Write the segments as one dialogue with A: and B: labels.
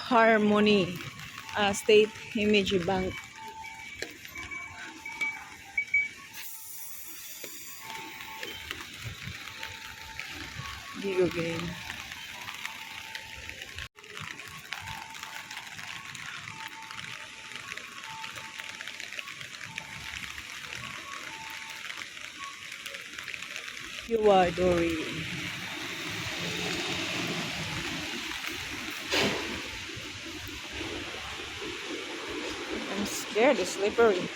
A: Harmony State Himeji Bank. Video game. Dory. I'm scared, it's slippery.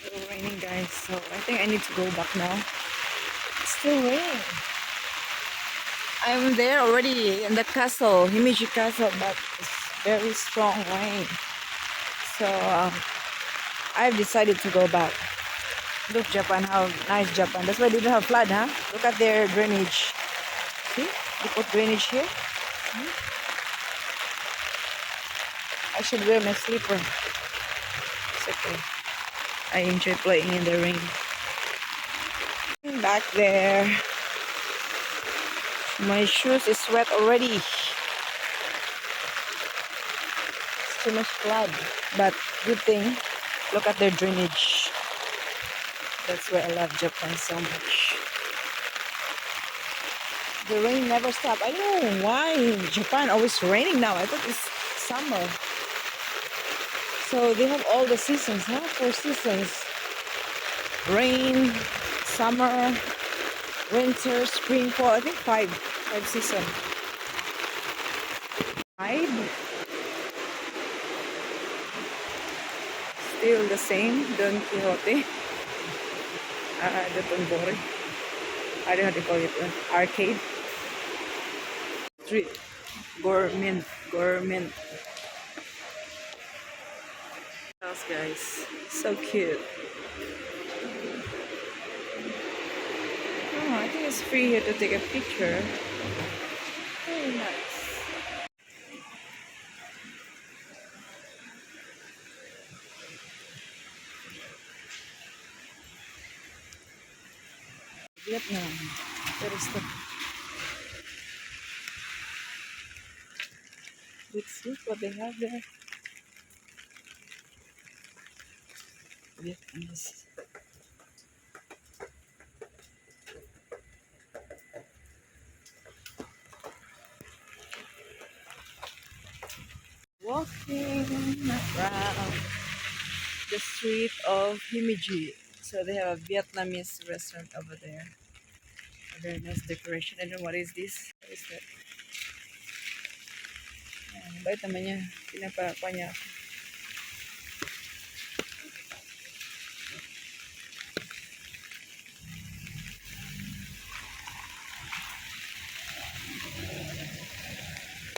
A: It's still raining, guys, so I think I need to go back now. It's still raining. I'm there already in the castle, Himeji Castle, but it's very strong rain. So I've decided to go back. Look, Japan, how nice Japan. That's why they don't have flood, huh? Look at their drainage. See? They put drainage here. I should wear my slipper. It's okay. I enjoy playing in the rain. Back there. My shoes is wet already. It's too much flood. But good thing, look at their drainage. That's why I love Japan so much. The rain never stops. I don't know why Japan always raining now. I thought it's summer. So they have all the seasons, huh? 4 seasons. Rain, summer, winter, spring, fall. I think 5 seasons. 5. Still the same, Don Quixote. The Tombori. I don't know how to call it. Arcade. Street. Gourmet. House, guys. So cute. Oh, I think it's free here to take a picture. Very nice. Vietnam. That is the... Let's see what they have there. Vietnamese. Walking around the street of Himeji. So they have a Vietnamese restaurant over there. A very nice decoration. I don't know what is this. What is that? Bait naman niya. Pinapakwa niya ako.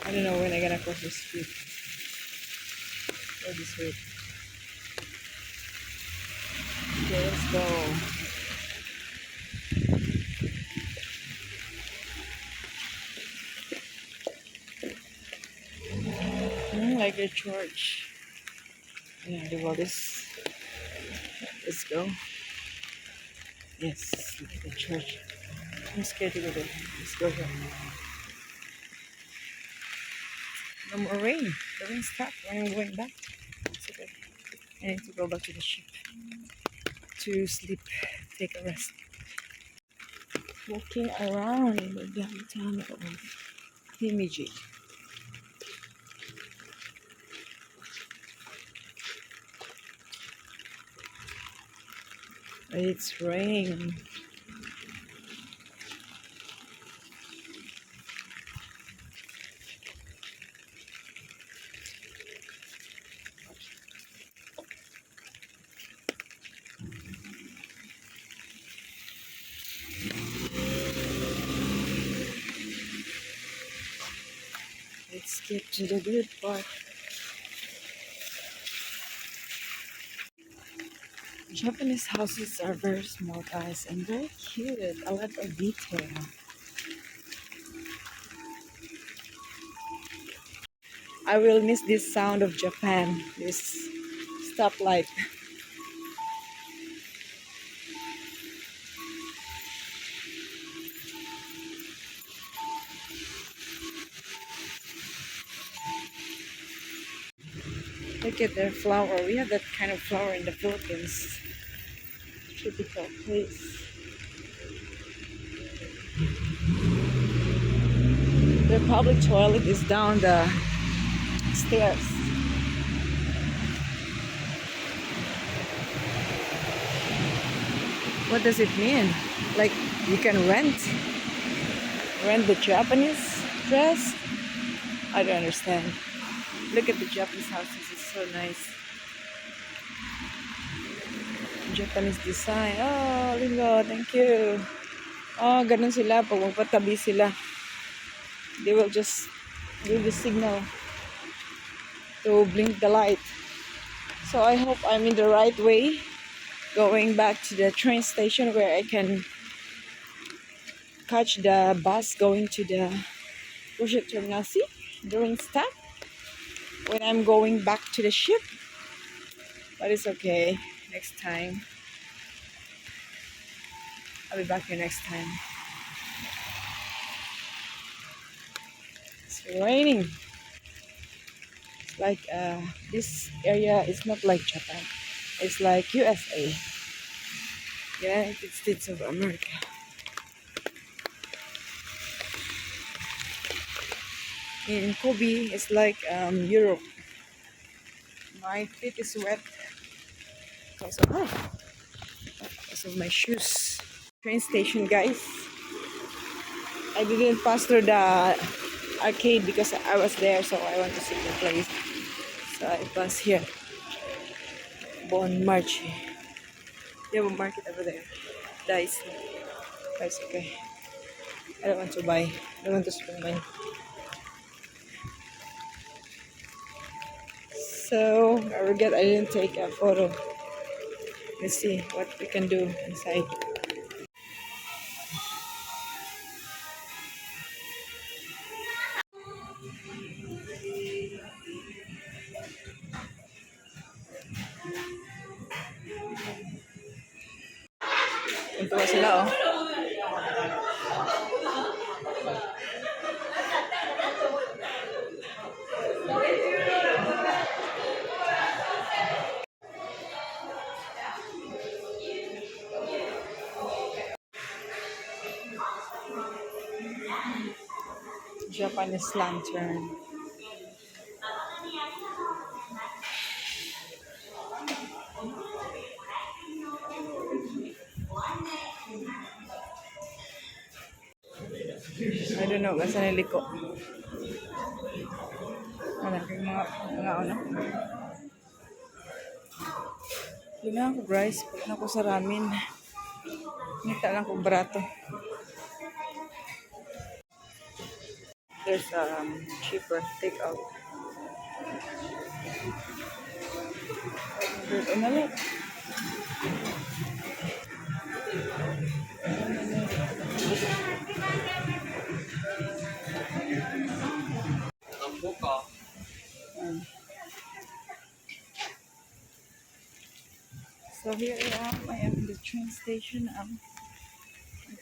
A: I don't know when I'm gonna cross the street. Go this way. Okay, let's go. Like a church. Yeah, do all this. Let's go. Yes, like a church. I'm scared to go there. Let's go here. No more rain. The rain stopped when I'm going back. It's okay. I need to go back to the ship to sleep, take a rest. Walking around the downtown of Himeji. It's raining. Get to the good part. Japanese houses are very small, guys, and very cute. A lot of detail. I will miss this sound of Japan, this stoplight. Look at their flower. We have that kind of flower in the Philippines. Typical place. Their public toilet is down the stairs. What does it mean? Like you can rent the Japanese dress? I don't understand. Look at the Japanese houses. It's so nice. Japanese design. Oh, lingo. Thank you. Oh, ganun sila. Pag magpatabi sila, they will just give the signal to blink the light. So I hope I'm in the right way, going back to the train station where I can catch the bus going to the Worship Terminal C during stop when I'm going back to the ship. But it's okay. Next time. I'll be back here next time. It's raining. It's like this area is not like Japan. It's like USA. United States of America. In Kobe, it's like Europe. My feet is wet because of my shoes. Train station, guys. I didn't pass through the arcade because I was there, so I want to see the place. So I pass here. Bon Marche. They have a market over there. Dice. That's okay. I don't want to buy. I don't want to spend money. So I regret I didn't take a photo. Let's see what we can do inside. Ito sila, oh. Japanese lantern. I don't know, kasi niliko. Wala kayong mga ano. Hindi na ako, guys. Pag na ako sa ramen. Nita lang ko barato. There's cheaper takeout. Ano lang? So here I am. I am in the train station. I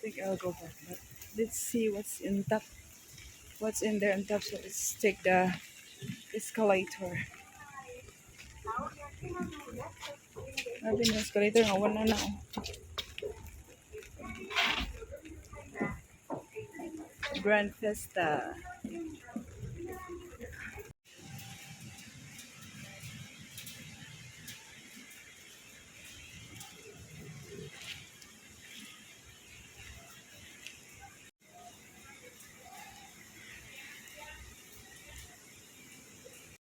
A: think I'll go back. But let's see what's in top. What's in there on top. So let's take the escalator. I've been escalator na wala na. Grand Festa.